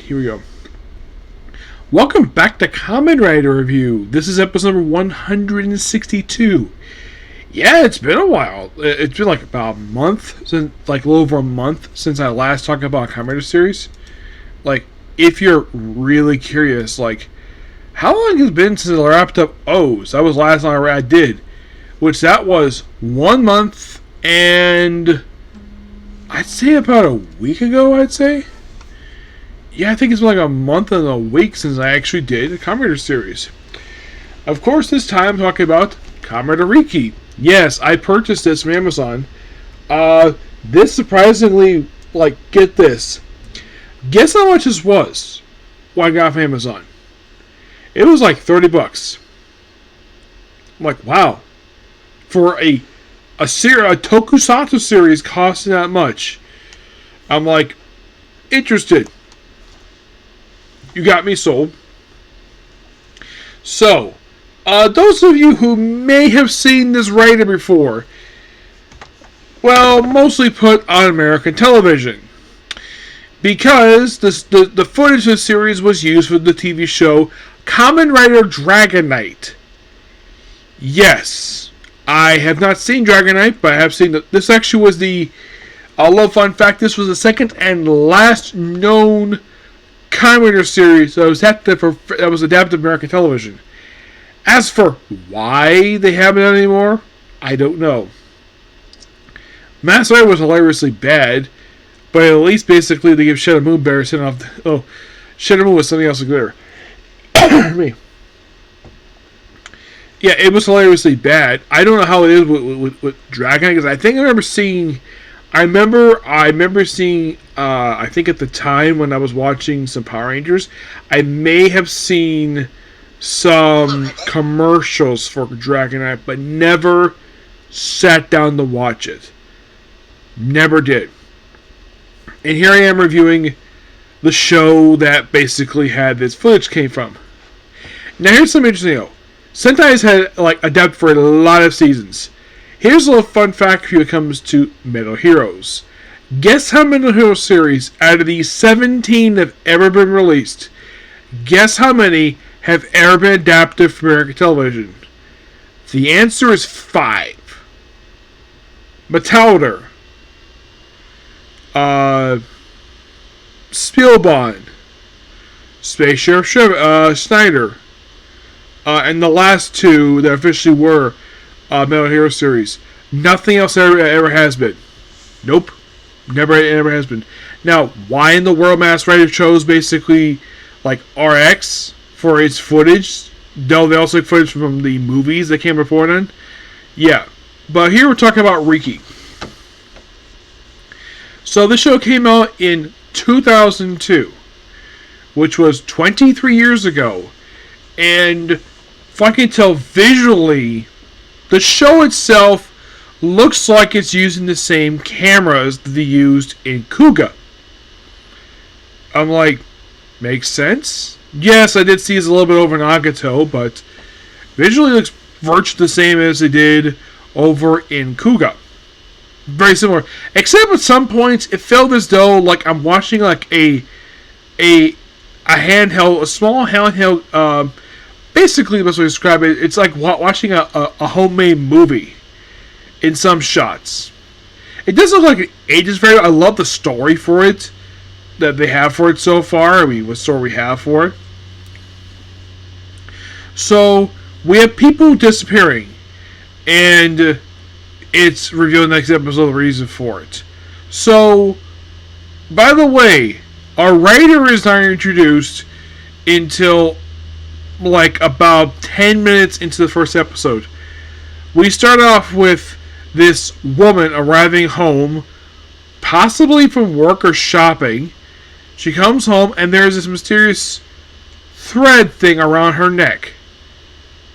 here we go. Welcome back to Kamen Rider Review. This is episode number 162. Yeah, it's been a while. It's been like about a month, since, like a little over a month since I last talked about a Kamen Rider series. Like, if you're really curious, like, how long has it been since I wrapped up O's? That was the last time I did. Which that was 1 month and I'd say about a week ago, I'd say. Yeah, I think it's been like a month and a week since I actually did a Kamen Rider series. Of course, this time I'm talking about Kamen Rider Ryuki. Yes, I purchased this from Amazon. This surprisingly, like, get this. Guess how much this was when I got it from Amazon? It was like $30. I'm like, wow. For a tokusatsu series costing that much. I'm like, interested. You got me sold. So, those of you who may have seen this writer before, well, mostly put on American television. Because the footage of the series was used for the TV show Kamen Rider Dragon Knight. Yes, I have not seen Dragon Knight, but I have seen that this actually was the, a little fun fact, this was the second and last known Kamen Rider series that was adapted to American television. As for why they haven't done it anymore, I don't know. Mass Rider was hilariously bad, but at least basically they give Shadow Moon better sitting off. Shadow Moon was something else better. Me. Yeah, it was hilariously bad. I don't know how it is with Dragon, because I think I remember seeing. I remember seeing. I think at the time when I was watching some Power Rangers, I may have seen some commercials for Dragon Knight, but never sat down to watch it. Never did. And here I am reviewing the show that basically had this footage came from. Now here's something interesting though. Sentai has had like adapted for a lot of seasons. Here's a little fun fact for you when it comes to Metal Heroes. Guess how many Metal Heroes series out of these 17 that have ever been released, guess how many have ever been adapted for American television? The answer is 5. Metalder, Spielbahn, Space Sheriff Snyder, and the last 2 that officially were Metal Hero series. Nothing else ever has been. Nope. Never has been. Now, why in the world Mass Rider chose basically like RX for its footage? No, they also took footage from the movies that came before then. Yeah. But here we're talking about Ryuki. So this show came out in 2002, which was 23 years ago. And if I can tell visually, the show itself looks like it's using the same cameras that they used in Kuga. I'm like, makes sense? Yes, I did see it's a little bit over in Nagato, but visually it looks virtually the same as they did over in Kuga. Very similar. Except at some points, it felt as though like I'm watching like a handheld, a small handheld, basically the best way to describe it, it's like watching a homemade movie in some shots. It doesn't look like it ages very well. I love the story for it that they have for it so far. I mean, what story we have for it. So, we have people disappearing, and it's revealed next episode the reason for it. So, by the way, our writer is not introduced until like about 10 minutes into the first episode. We start off with this woman arriving home, possibly from work or shopping. She comes home and there's this mysterious thread thing around her neck.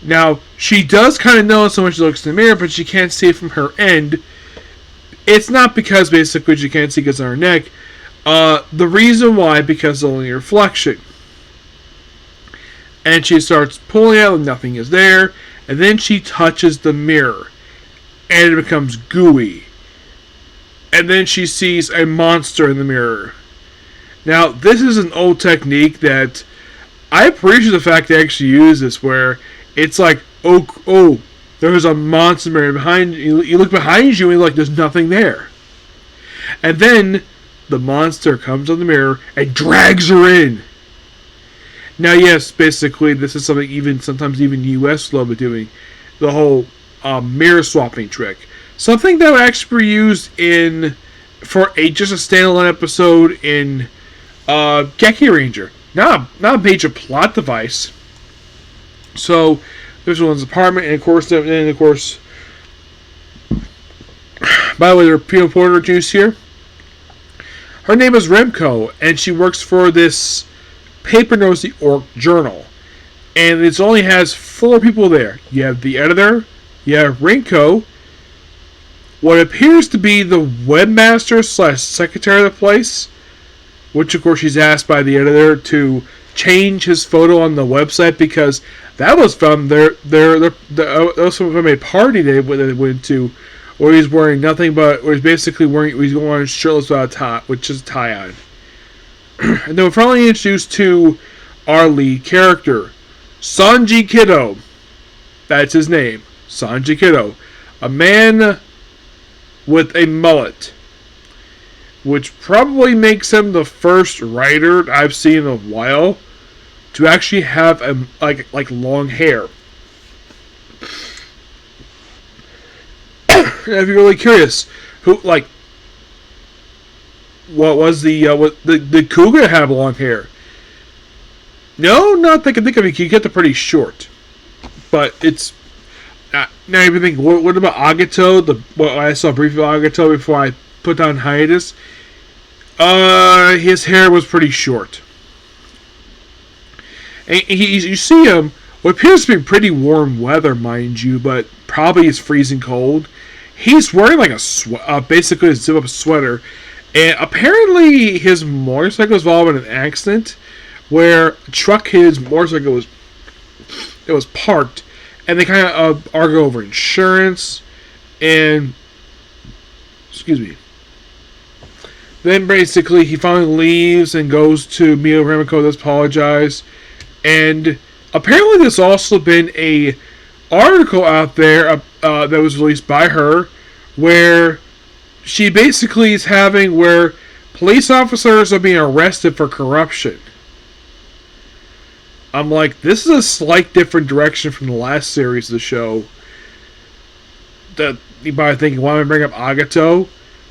Now, she does kind of know so when she looks in the mirror, but she can't see it from her end. It's not because basically she can't see because on her neck. The reason why, because of only a reflection. And she starts pulling out and nothing is there. And then she touches the mirror. And it becomes gooey. And then she sees a monster in the mirror. Now, this is an old technique that I appreciate the fact they actually use this, where it's like, oh, there's a monster behind you. You look behind you and like there's nothing there. And then the monster comes on the mirror and drags her in. Now, yes, basically, this is something sometimes even US love doing. The whole mirror swapping trick. Something that would actually be used for just a standalone episode in Geki Ranger. Not a major plot device. So, there's one's apartment, and of course, by the way, there are peanut porter juice here. Her name is Remco, and she works for this Paper Nosy Orc journal. And it only has 4 people there. You have the editor, you have Remco, what appears to be the webmaster / secretary of the place, which of course she's asked by the editor to change his photo on the website because that was from from a party they went to, where he's wearing nothing but, or he's basically he's wearing shirtless without a tie, which is a tie on. And then we're finally introduced to our lead character, Sanji Kiddo. That's his name, Sanji Kiddo, a man with a mullet, which probably makes him the first writer I've seen in a while to actually have like long hair. If you're really curious, what was the Cougar have long hair? No, not that I can think of it. You get the pretty short, but it's now you think. What about Agato? What I saw briefly of Agato before I put on hiatus. His hair was pretty short. And you see him. What appears to be pretty warm weather, mind you, but probably it's freezing cold. He's wearing like basically a zip-up sweater, and apparently his motorcycle was involved in an accident where a truck hit his motorcycle. It was parked, and they kind of argue over insurance, and excuse me. Then basically he finally leaves and goes to Mio Remiko to apologize, and apparently there's also been a article out there that was released by her where she basically is having where police officers are being arrested for corruption. I'm like, this is a slight different direction from the last series of the show. That you might be thinking, why am I bring up Agato?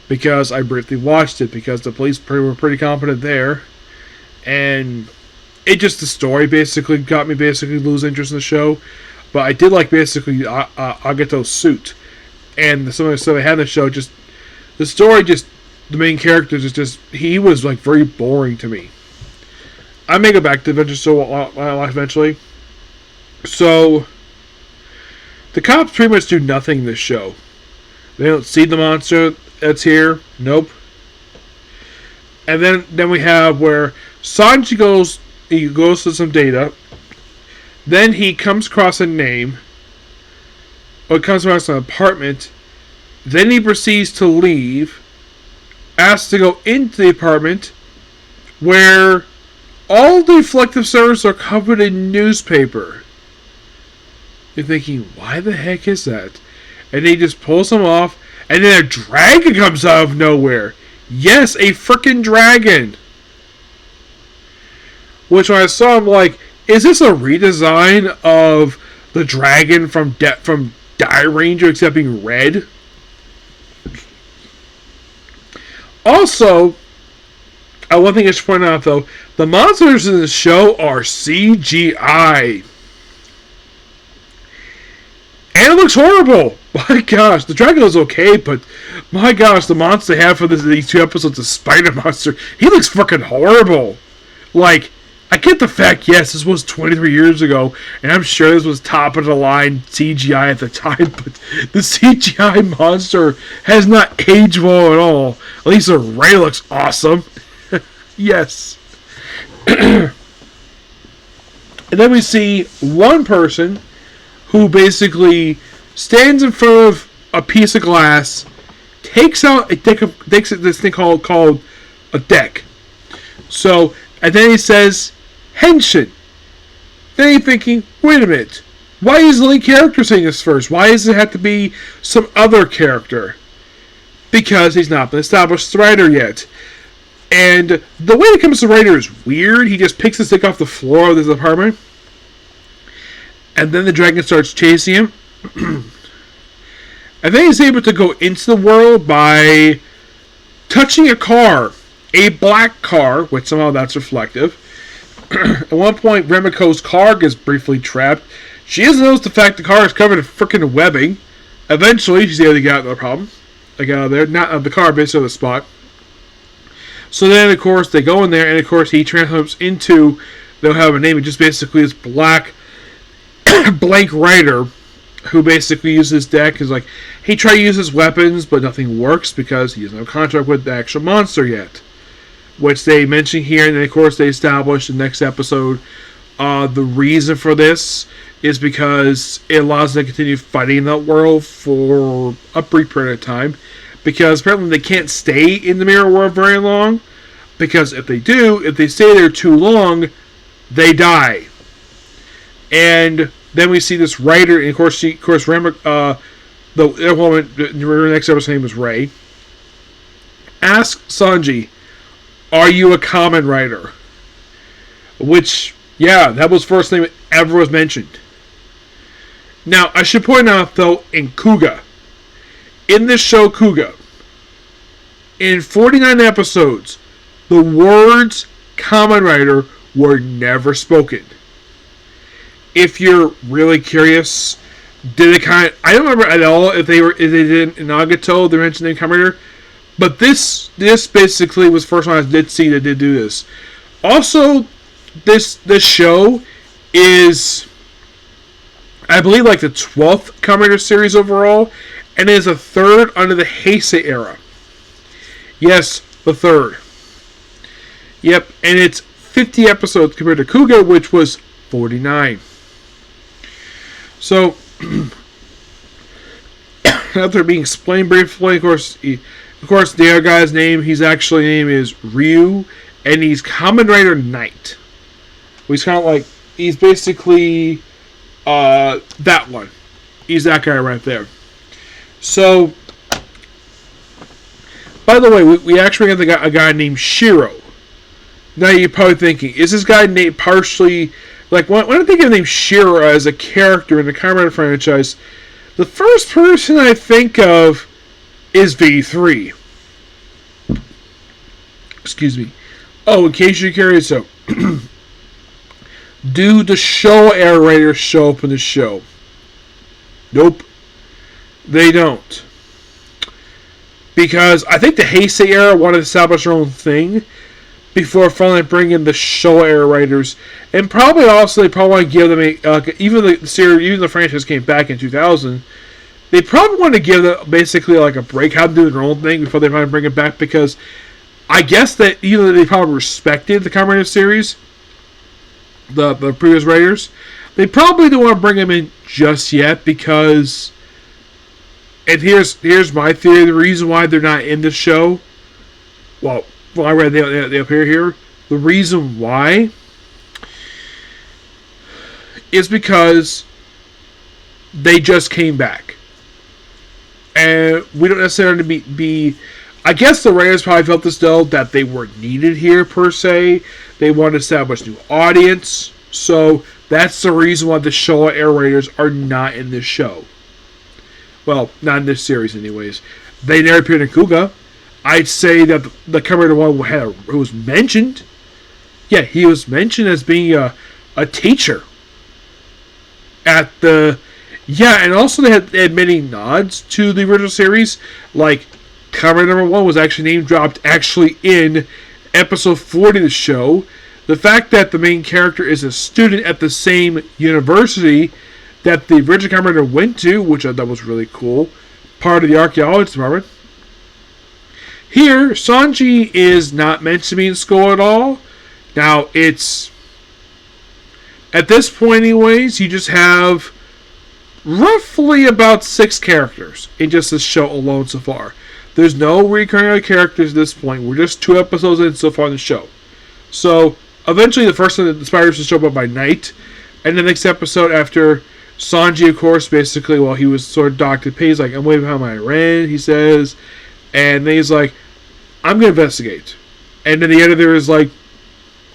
Because I briefly watched it, because the police were pretty competent there. And the story basically got me lose interest in the show. But I did like basically Agato's suit. And some of the stuff they had in the show, the story, the main characters, he was like very boring to me. I may go back to Adventure So eventually. So, the cops pretty much do nothing in this show. They don't see the monster that's here. Nope. And then we have where Sanji goes to some data. Then he comes across a name. Or comes across an apartment. Then he proceeds to leave. Asks to go into the apartment. Where all the reflective surfaces are covered in newspaper. You're thinking, why the heck is that? And he just pulls them off. And then a dragon comes out of nowhere. Yes, a freaking dragon. Which when I saw, I'm like, is this a redesign of the dragon from Die Ranger except being red? Also, one thing I should point out though, the monsters in the show are CGI. And it looks horrible. My gosh, the dragon was okay, but my gosh, the monster they have for these 2 episodes, the spider monster, he looks fucking horrible. Like, I get the fact, yes, this was 23 years ago, and I'm sure this was top of the line CGI at the time, but the CGI monster has not aged well at all. At least the Ray looks awesome. Yes. And then we see one person who basically stands in front of a piece of glass, takes out this thing called a deck. So, and then he says, Henshin. Then you're thinking, wait a minute. Why is the lead character saying this first? Why does it have to be some other character? Because he's not been established as a writer yet. And the way it comes to writer is weird. He just picks his stick off the floor of his apartment. And then the dragon starts chasing him. And then he's able to go into the world by touching a car. A black car, which somehow that's reflective. At one point, Remiko's car gets briefly trapped. She doesn't notice the fact the car is covered in freaking webbing. Eventually, she's able to get out of the problem. Like out of there. Not out of the car, but out of the spot. So then, of course, they go in there, and of course, he transforms into, they'll have a name, it's just basically this black, blank writer, who basically uses his deck, is like, he tried to use his weapons, but nothing works, because he doesn't have a contract with the actual monster yet. Which they mention here, and then, of course, they establish in the next episode, the reason for this is because it allows them to continue fighting in that world for a brief period of time. Because apparently they can't stay in the mirror world very long. Because if they do, if they stay there too long, they die. And then we see this writer, and of course, the woman, the next episode's name is Ray. Ask Sanji, are you a Kamen writer? Which, yeah, that was the first name that ever was mentioned. Now, I should point out, though, in Kuga, in this show, Kuga, in 49 episodes, the words Kamen Rider were never spoken. If you're really curious, did it kind of... I don't remember at all if they did in Nagato, they mentioned the Kamen Rider, but this basically was the first one I did see that did do this. Also, this show is, I believe, like the 12th Kamen Rider series overall, and it is a third under the Heisei era. Yes, the third. Yep, and it's 50 episodes compared to Kuga, which was 49. So, after being explained briefly, of course, the other guy's name, his actual name is Ryu, and he's Kamen Rider Knight. He's kind of like, he's basically that one. He's that guy right there. So, by the way, we actually have a guy named Shiro. Now you're probably thinking, is this guy named partially... Like, when I think of the name Shiro as a character in the Kamen Rider franchise, the first person I think of is V3. Excuse me. Oh, in case you're curious, so... do the Showa era writers show up in the show? Nope. They don't. Because I think the Heisei era wanted to establish their own thing before finally bringing the Showa era writers, and probably also they probably want to give them even the series, even the franchise came back in 2000. They probably want to give them basically like a break, how to do their own thing before they finally bring it back. Because I guess that even though they probably respected the Kamen Rider series, the previous writers, they probably don't want to bring them in just yet because. And here's my theory. The reason why they're not in the show, well, I read they appear here. The reason why is because they just came back, and we don't necessarily be. I guess the writers probably felt as though that they weren't needed here per se. They wanted to establish new audience, so that's the reason why the Showa era writers are not in this show. Well, not in this series, anyways. They never appeared in Kuga. I'd say that the Kamen Rider one who was mentioned. Yeah, he was mentioned as being a teacher at the. Yeah, and also they had many nods to the original series. Like, Kamen Rider number 1 was actually name dropped actually in episode 40 of the show. The fact that the main character is a student at the same university that the original Kamen Rider went to, which I thought was really cool, part of the archaeology department. Here, Sanji is not meant to be in school at all. Now, it's... At this point, anyways, you just have roughly about 6 characters in just this show alone so far. There's no recurring characters at this point. We're just 2 episodes in so far in the show. So eventually, the first time that the spiders will show up by night, and the next episode after Sanji, of course, basically, well, he was sort of docked at pay. He's like, I'm waiting behind my rent, he says. And then he's like, I'm going to investigate. And then the editor is like,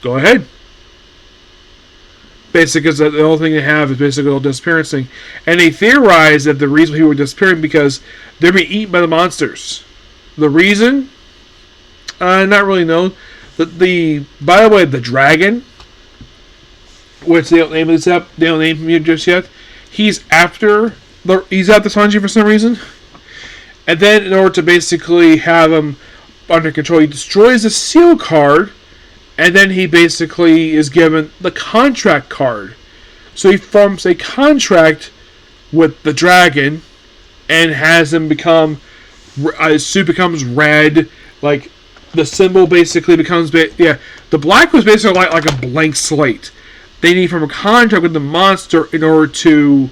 go ahead. Basically, because the only thing they have is basically a little disappearance thing. And they theorize that the reason people were disappearing because they're being eaten by the monsters. The reason? Not really known. By the way, the dragon, which they don't name him just yet, he's after Sanji for some reason. And then in order to basically have him under control, he destroys the seal card, and then he basically is given the contract card. So he forms a contract with the dragon and has him become, his suit becomes red, like the symbol basically becomes, the black was basically like a blank slate. They need from a contract with the monster in order to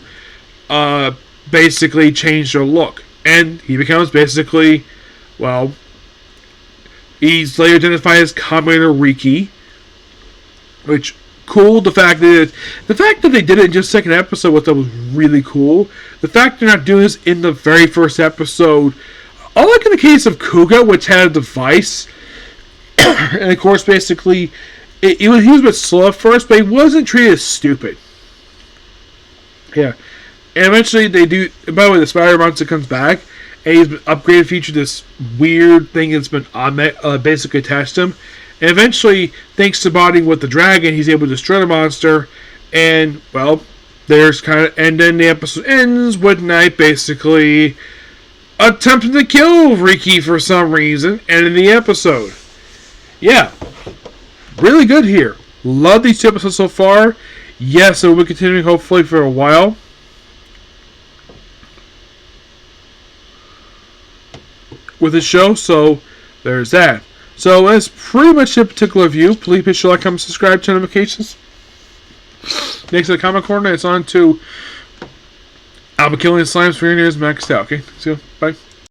basically change their look. And he becomes basically, well, he's later identified as Kamen or Ryuki, which cool. The fact that they did it in just the second episode, what that was really cool. The fact they're not doing this in the very first episode, unlike in the case of Kuga, which had a device, and of course, basically, he was a bit slow at first, but he wasn't treated as stupid. Yeah. And eventually they do. By the way, the spider monster comes back, and he's been upgraded, featured this weird thing that's been basically attached to him. And eventually, thanks to bonding with the dragon, he's able to destroy the monster. And well, and then the episode ends with Knight basically attempting to kill Ryuki for some reason, and in the episode, yeah, really good here. Love these two episodes so far. Yes, it will be continuing hopefully for a while. With the show, so there's that. So that's pretty much a particular view. Please hit like, comment, subscribe, turn notifications. Next to the comment corner, it's on to I'll be killing the slimes for your ears maxed out. Okay, see you. Bye.